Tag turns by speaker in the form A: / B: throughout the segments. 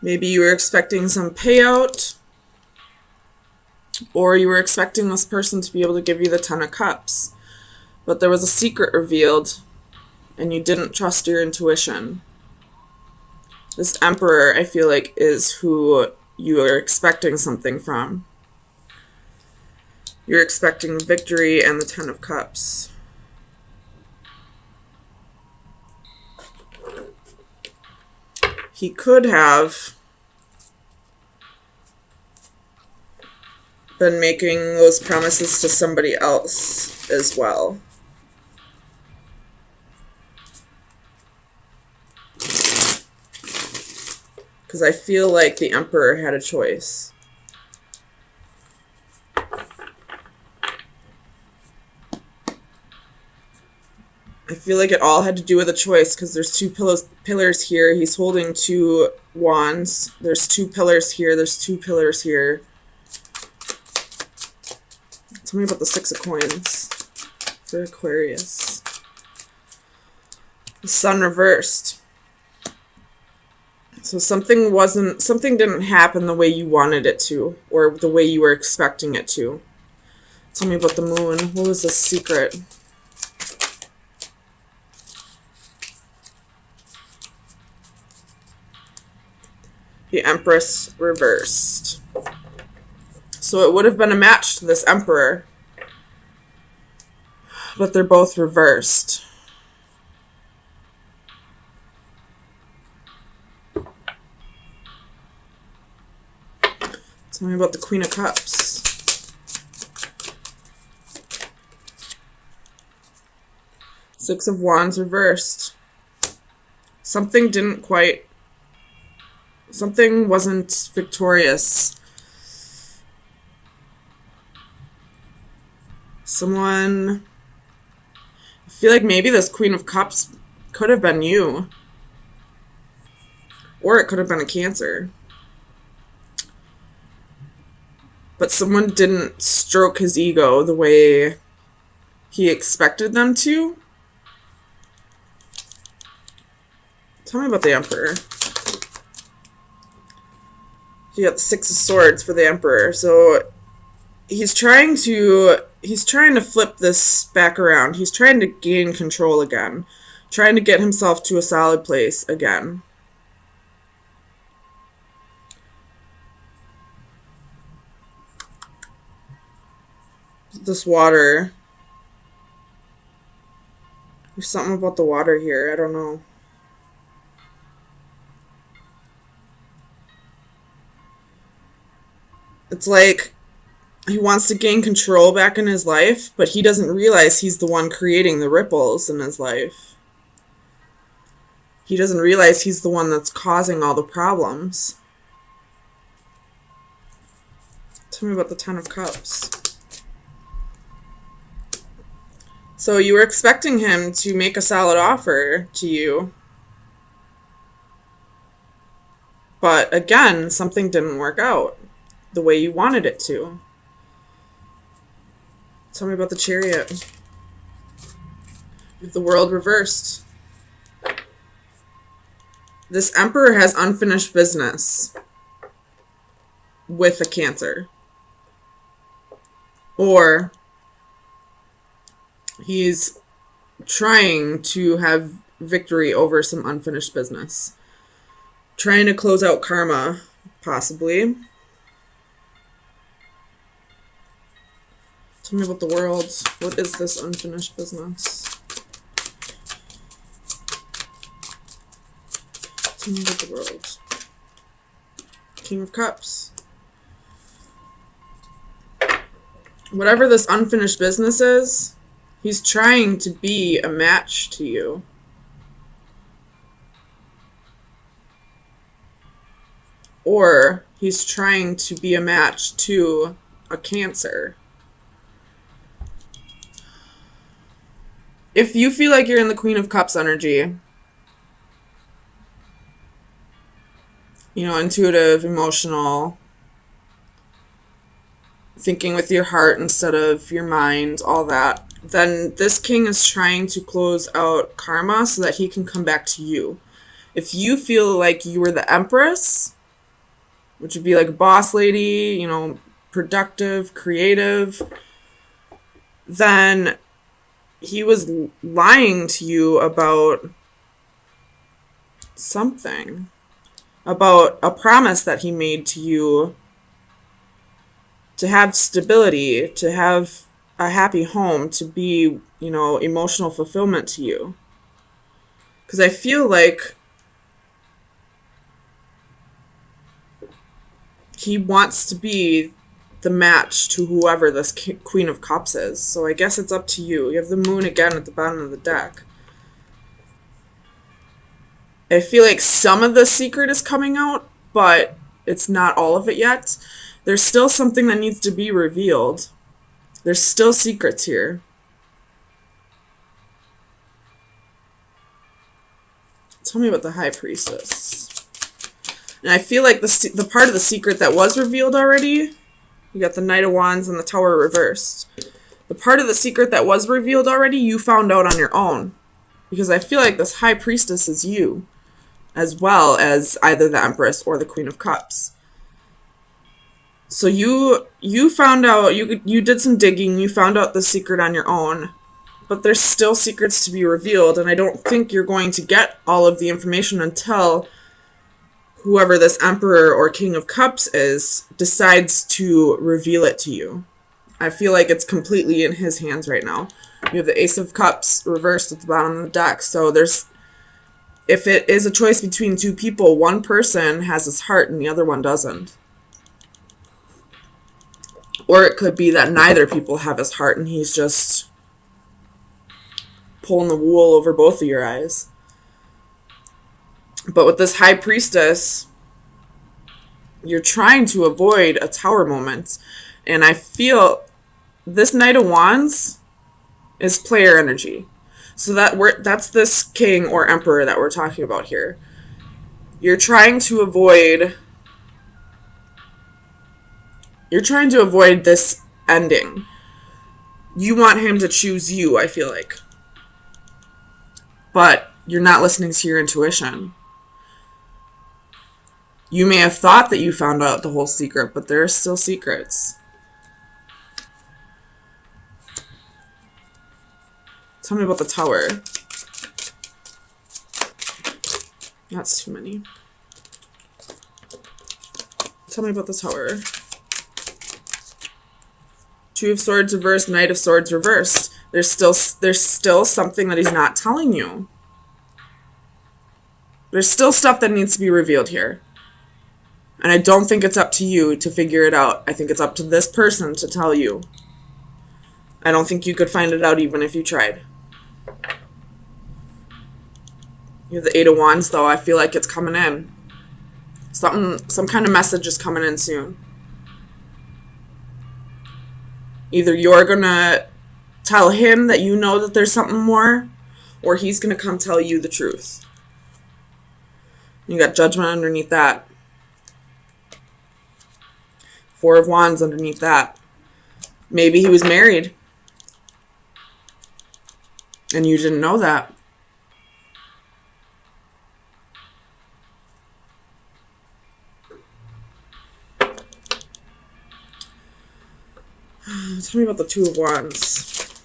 A: Maybe you were expecting some payout, or you were expecting this person to be able to give you the Ten of Cups, but there was a secret revealed, and you didn't trust your intuition. This Emperor, I feel like, is who you are expecting something from. You're expecting victory and the Ten of Cups. He could have been making those promises to somebody else as well. Because I feel like the Emperor had a choice. I feel like it all had to do with a choice, because there's two pillars here. He's holding two wands. There's two pillars here. There's two pillars here. Tell me about the Six of Coins for Aquarius. The Sun reversed. So something didn't happen the way you wanted it to, or the way you were expecting it to. Tell me about the Moon. What was the secret? The Empress reversed. So it would have been a match to this Emperor, but they're both reversed. Tell me about the Queen of Cups. Six of Wands reversed. Something wasn't victorious. I feel like maybe this Queen of Cups could have been you. Or it could have been a Cancer. But someone didn't stroke his ego the way he expected them to. Tell me about the Emperor. You got the Six of Swords for the Emperor. So he's trying to flip this back around. He's trying to gain control again. Trying to get himself to a solid place again. This water. There's something about the water here. I don't know. It's like he wants to gain control back in his life, but he doesn't realize he's the one creating the ripples in his life. He doesn't realize he's the one that's causing all the problems. Tell me about the Ten of Cups. So you were expecting him to make a solid offer to you. But again, something didn't work out the way you wanted it to. Tell me about the Chariot. The World reversed. This Emperor has unfinished business with a Cancer. Or he's trying to have victory over some unfinished business. Trying to close out karma, possibly. Tell me about the World. What is this unfinished business? Tell me about the World. King of Cups. Whatever this unfinished business is, he's trying to be a match to you. Or he's trying to be a match to a Cancer. If you feel like you're in the Queen of Cups energy, you know, intuitive, emotional, thinking with your heart instead of your mind, all that, then this king is trying to close out karma so that he can come back to you. If you feel like you were the Empress, which would be like a boss lady, you know, productive, creative, then he was lying to you about something, about a promise that he made to you to have stability, to have a happy home, to be, you know, emotional fulfillment to you. Because I feel like he wants to be the match to whoever this Queen of Cups is. So I guess it's up to you. You have the moon again at the bottom of the deck. I feel like some of the secret is coming out, but it's not all of it yet. There's still something that needs to be revealed. There's still secrets here. Tell me about the High Priestess. And I feel like the part of the secret that was revealed already, you got the Knight of Wands and the Tower reversed. The part of the secret that was revealed already, you found out on your own. Because I feel like this High Priestess is you, as well as either the Empress or the Queen of Cups. So you found out, you did some digging, you found out the secret on your own. But there's still secrets to be revealed, and I don't think you're going to get all of the information until whoever this Emperor or King of Cups is decides to reveal it to you. I feel like it's completely in his hands right now. You have the Ace of Cups reversed at the bottom of the deck. So if it is a choice between two people, one person has his heart and the other one doesn't. Or it could be that neither people have his heart and he's just pulling the wool over both of your eyes. But with this High Priestess, you're trying to avoid a Tower moment. And I feel this Knight of Wands is player energy. So that's this king or emperor that we're talking about here. You're trying to avoid this ending. You want him to choose you, I feel like. But you're not listening to your intuition. You may have thought that you found out the whole secret, but there are still secrets. Tell me about the Tower. That's too many. Tell me about the Tower. Two of Swords reversed, Knight of Swords reversed. There's still something that he's not telling you. There's still stuff that needs to be revealed here. And I don't think it's up to you to figure it out. I think it's up to this person to tell you. I don't think you could find it out even if you tried. You have the Eight of Wands, though. I feel like it's coming in. Some kind of message is coming in soon. Either you're going to tell him that you know that there's something more, or he's going to come tell you the truth. You got Judgment underneath that. Four of Wands underneath that. Maybe he was married. And you didn't know that. Tell me about the Two of Wands.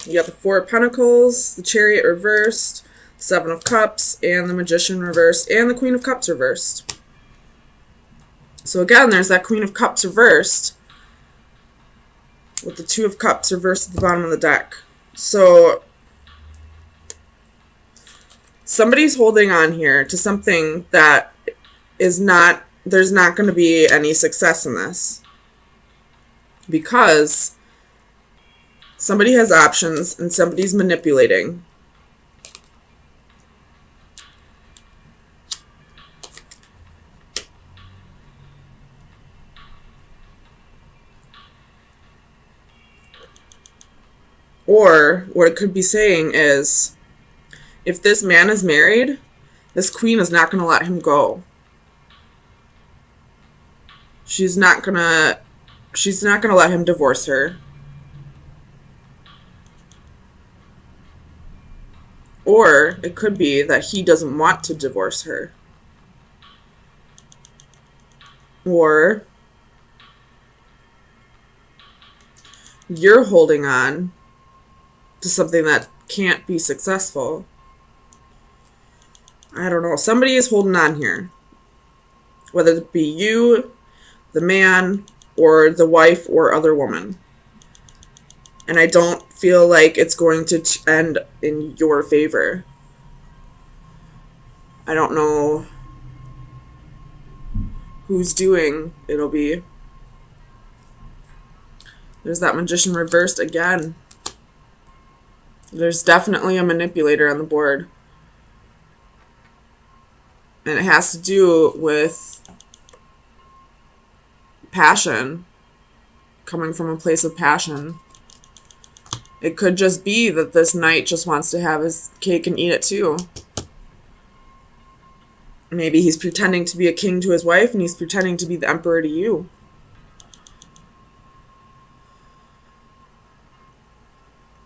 A: You got the Four of Pentacles, the Chariot reversed, Seven of Cups, and the Magician reversed, and the Queen of Cups reversed. So again, there's that Queen of Cups reversed with the Two of Cups reversed at the bottom of the deck. So somebody's holding on here to something that is not, there's not going to be any success in this. Because somebody has options and somebody's manipulating. Or what it could be saying is, if this man is married, this queen is not going to let him go. She's not going to let him divorce her. Or it could be that he doesn't want to divorce her. or you're holding on to something that can't be successful. I don't know. Somebody is holding on here. Whether it be you, the man, or the wife or other woman. And I don't feel like it's going to end in your favor. I don't know whose doing it'll be. There's that Magician reversed again. There's definitely a manipulator on the board. And it has to do with passion. Coming from a place of passion. It could just be that this knight just wants to have his cake and eat it too. Maybe he's pretending to be a king to his wife and he's pretending to be the emperor to you.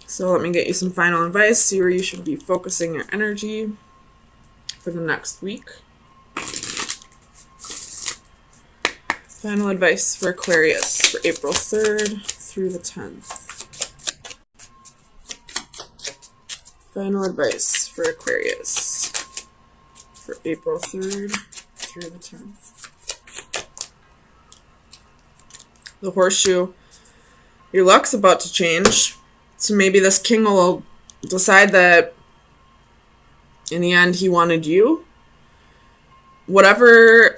A: So let me get you some final advice. See where you should be focusing your energy for the next week. Final advice for Aquarius for April 3rd through the 10th. Final advice for Aquarius for April 3rd through the 10th. The Horseshoe. Your luck's about to change. So maybe this king will decide that in the end he wanted you. Whatever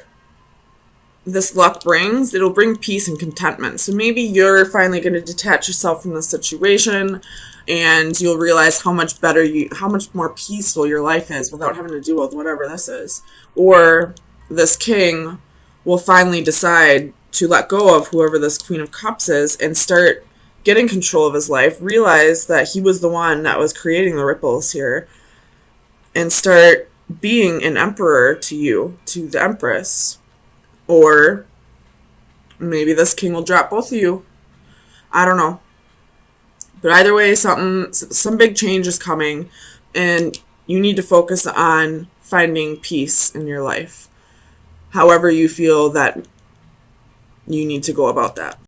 A: this luck brings, it'll bring peace and contentment. So maybe you're finally going to detach yourself from the situation and you'll realize how much more peaceful your life is without having to deal with whatever this is. Or this king will finally decide to let go of whoever this Queen of Cups is and start getting control of his life, realize that he was the one that was creating the ripples here, and start being an emperor to you, to the Empress. Or maybe this king will drop both of you. I don't know. But either way, some big change is coming, and you need to focus on finding peace in your life, however you feel that you need to go about that.